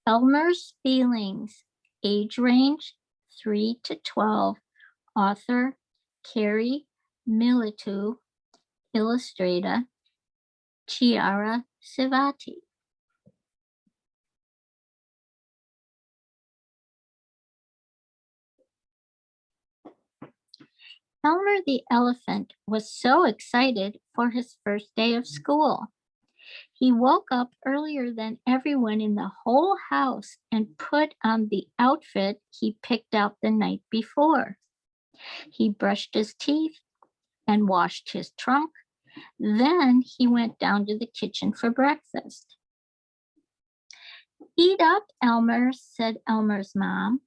Elmer's Feelings, age range 3 to 12, author Carrie Militu, illustrator Chiara Savati. Elmer the elephant was so excited for his first day of school. He woke up earlier than everyone in the whole house and put on the outfit he picked out the night before. He brushed his teeth and washed his trunk. Then he went down to the kitchen for breakfast. "Eat up, Elmer," said Elmer's mom.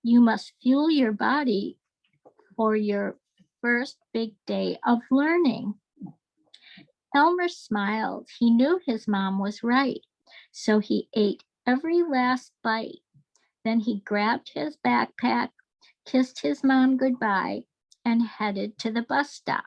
"You must fuel your body for your first big day of learning." Elmer smiled. He knew his mom was right, so he ate every last bite. Then he grabbed his backpack, kissed his mom goodbye, and headed to the bus stop.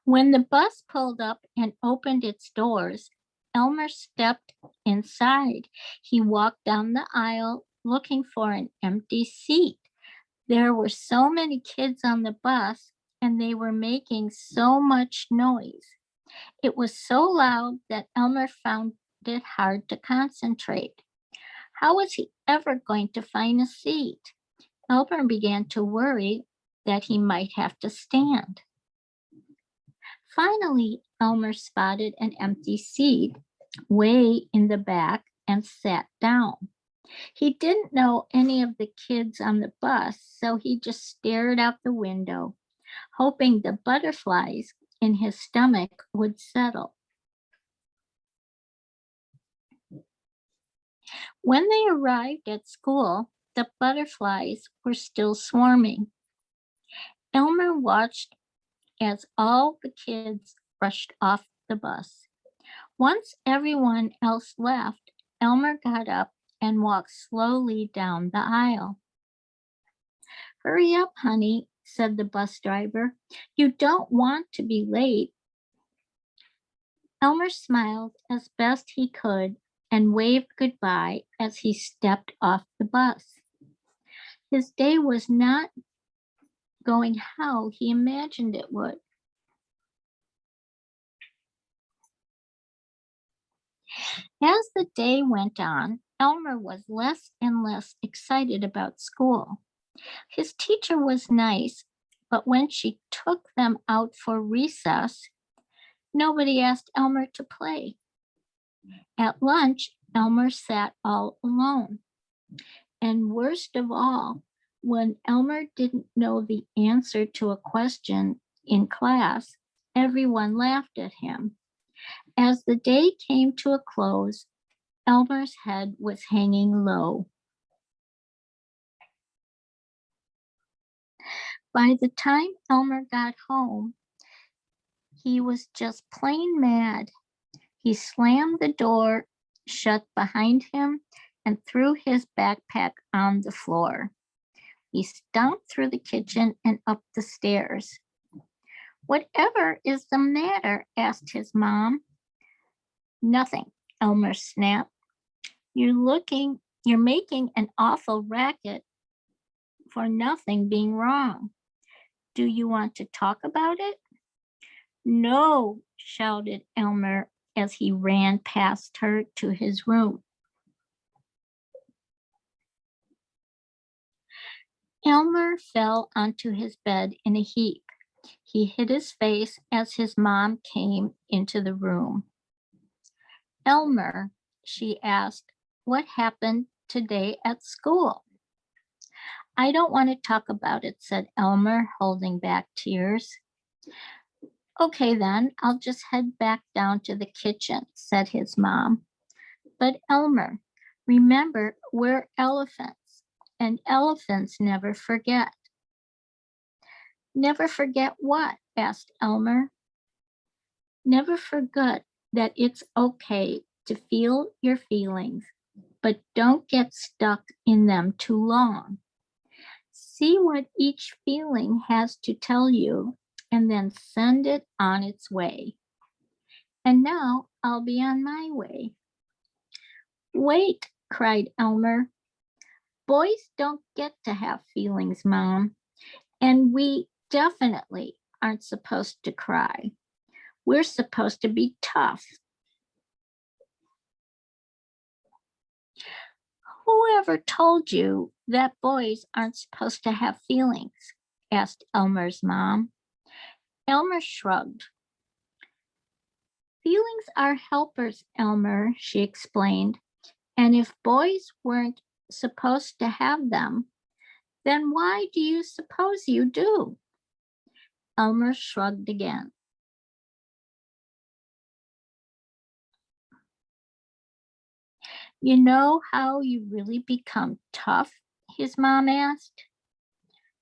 When the bus pulled up and opened its doors, Elmer stepped inside. He walked down the aisle looking for an empty seat. There were so many kids on the bus, and they were making so much noise. It was so loud that Elmer found it hard to concentrate. How was he ever going to find a seat? Elmer began to worry that he might have to stand. Finally, Elmer spotted an empty seat way in the back and sat down. He didn't know any of the kids on the bus, so he just stared out the window, hoping the butterflies in his stomach would settle. When they arrived at school, the butterflies were still swarming. Elmer watched as all the kids rushed off the bus. Once everyone else left, Elmer got up and walked slowly down the aisle. "Hurry up, honey," said the bus driver. "You don't want to be late." Elmer smiled as best he could and waved goodbye as he stepped off the bus. His day was not going how he imagined it would. As the day went on, Elmer was less and less excited about school. His teacher was nice, but when she took them out for recess, nobody asked Elmer to play. At lunch, Elmer sat all alone. And worst of all, when Elmer didn't know the answer to a question in class, everyone laughed at him. As the day came to a close, Elmer's head was hanging low. By the time Elmer got home, he was just plain mad. He slammed the door shut behind him and threw his backpack on the floor. He stomped through the kitchen and up the stairs. "Whatever is the matter?" asked his mom. "Nothing," Elmer snapped. You're making an awful racket for nothing being wrong. Do you want to talk about it?" "No," shouted Elmer as he ran past her to his room. Elmer fell onto his bed in a heap. He hid his face as his mom came into the room. "Elmer," she asked, "what happened today at school?" "I don't want to talk about it," said Elmer, holding back tears. "Okay, then I'll just head back down to the kitchen," said his mom. "But Elmer, remember, we're elephants, and elephants never forget." "Never forget what?" asked Elmer. "Never forget that it's okay to feel your feelings, but don't get stuck in them too long. See what each feeling has to tell you and then send it on its way. and now I'll be on my way." "Wait," cried Elmer. "Boys don't get to have feelings, Mom, and we definitely aren't supposed to cry. We're supposed to be tough." "Whoever told you that boys aren't supposed to have feelings?" asked Elmer's mom. Elmer shrugged. "Feelings are helpers, Elmer," she explained. "And if boys weren't supposed to have them, then why do you suppose you do?" Elmer shrugged again. "You know how you really become tough?" his mom asked.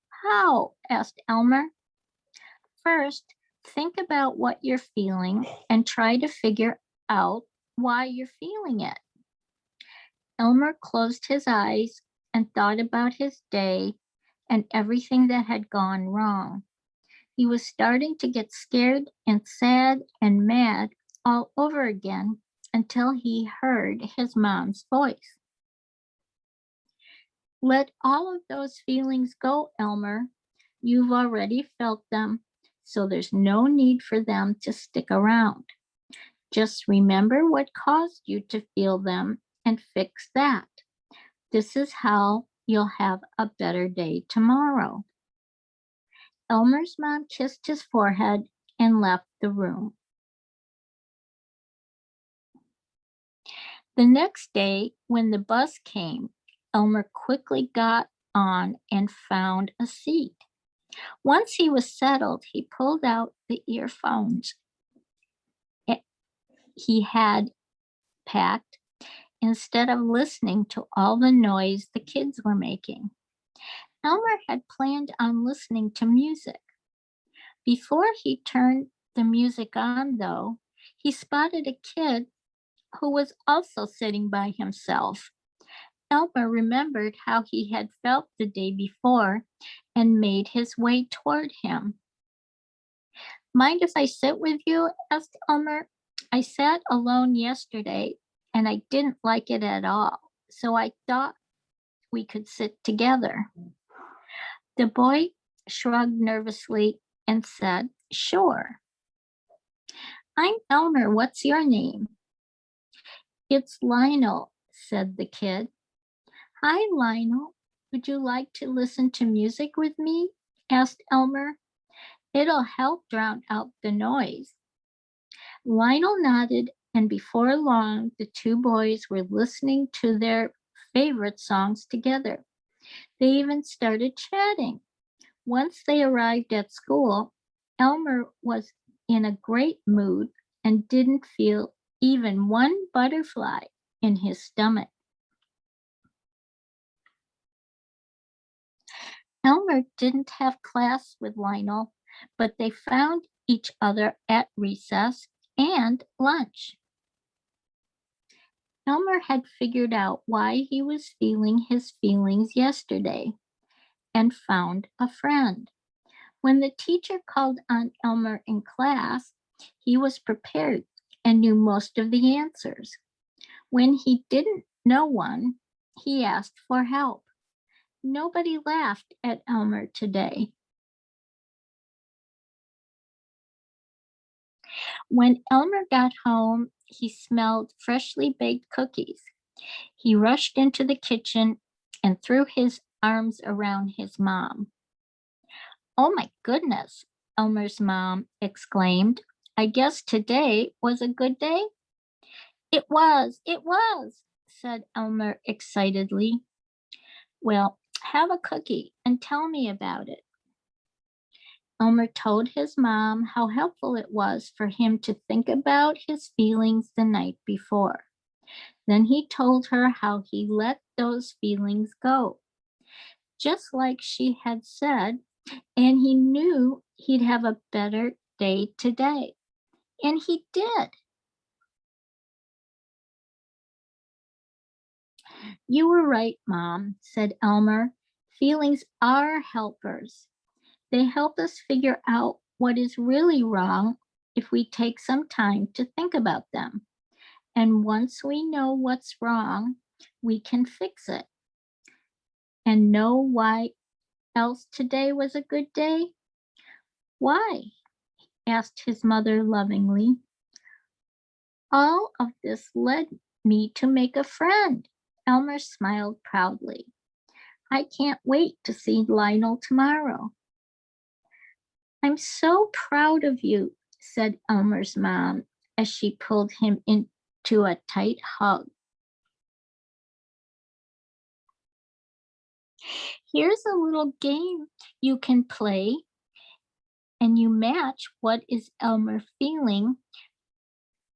"How?" asked Elmer. "First, think about what you're feeling and try to figure out why you're feeling it." Elmer closed his eyes and thought about his day and everything that had gone wrong. He was starting to get scared and sad and mad all over again until he heard his mom's voice. "Let all of those feelings go, Elmer. You've already felt them, so there's no need for them to stick around. Just remember what caused you to feel them and fix that. This is how you'll have a better day tomorrow." Elmer's mom kissed his forehead and left the room. The next day, when the bus came, Elmer quickly got on and found a seat. Once he was settled, he pulled out the earphones he had packed instead of listening to all the noise the kids were making. Elmer had planned on listening to music. Before he turned the music on, though, he spotted a kid who was also sitting by himself. Elmer remembered how he had felt the day before and made his way toward him. "Mind if I sit with you?" asked Elmer. "I sat alone yesterday and I didn't like it at all, so I thought we could sit together." The boy shrugged nervously and said, "Sure." "I'm Elmer. What's your name?" "It's Lionel," said the kid. "Hi, Lionel. Would you like to listen to music with me?" asked Elmer. "It'll help drown out the noise." Lionel nodded, and before long, the two boys were listening to their favorite songs together. They even started chatting. Once they arrived at school, Elmer was in a great mood and didn't feel even one butterfly in his stomach. Elmer didn't have class with Lionel, but they found each other at recess and lunch. Elmer had figured out why he was feeling his feelings yesterday and found a friend. When the teacher called on Elmer in class, he was prepared and knew most of the answers. When he didn't know one, he asked for help. Nobody laughed at Elmer today. When Elmer got home, he smelled freshly baked cookies. He rushed into the kitchen and threw his arms around his mom. "Oh my goodness," Elmer's mom exclaimed. "I guess today was a good day." It was," said Elmer excitedly. "Well, have a cookie and tell me about it." Elmer told his mom how helpful it was for him to think about his feelings the night before. Then he told her how he let those feelings go, just like she had said, and he knew he'd have a better day today. And he did. "You were right, Mom," said Elmer. "Feelings are helpers. They help us figure out what is really wrong if we take some time to think about them. And once we know what's wrong, we can fix it. And know why else today was a good day? Why? Asked his mother lovingly. All of this led me to make a friend. Elmer smiled proudly. I can't wait to see Lionel tomorrow. I'm so proud of you, said Elmer's mom as she pulled him into a tight hug. Here's a little game you can play, and you match what is Elmer feeling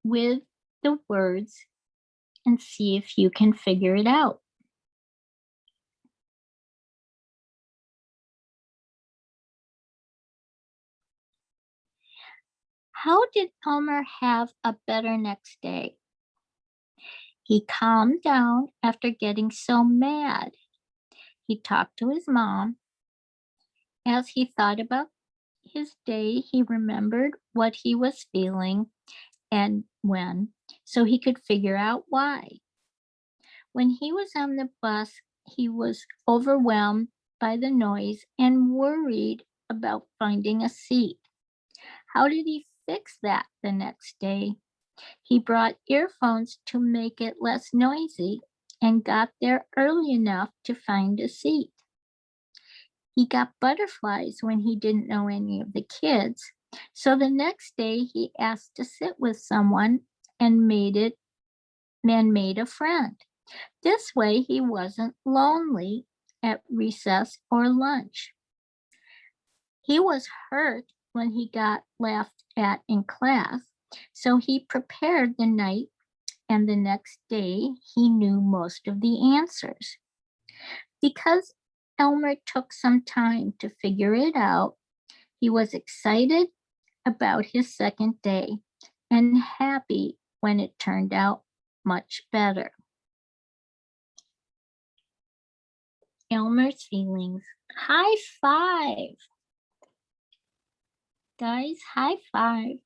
with the words and see if you can figure it out. How did Elmer have a better next day? He calmed down after getting so mad. He talked to his mom. As he thought about his day, he remembered what he was feeling and when, so he could figure out why. When he was on the bus, he was overwhelmed by the noise and worried about finding a seat. How did he fix that the next day? He brought earphones to make it less noisy and got there early enough to find a seat. He got butterflies when he didn't know any of the kids, so the next day he asked to sit with someone and made a friend. This way he wasn't lonely at recess or lunch. He was hurt when he got laughed at in class, so he prepared the night, and the next day he knew most of the answers. Because Elmer took some time to figure it out, he was excited about his second day and happy when it turned out much better. Elmer's feelings. High five. Guys, high five.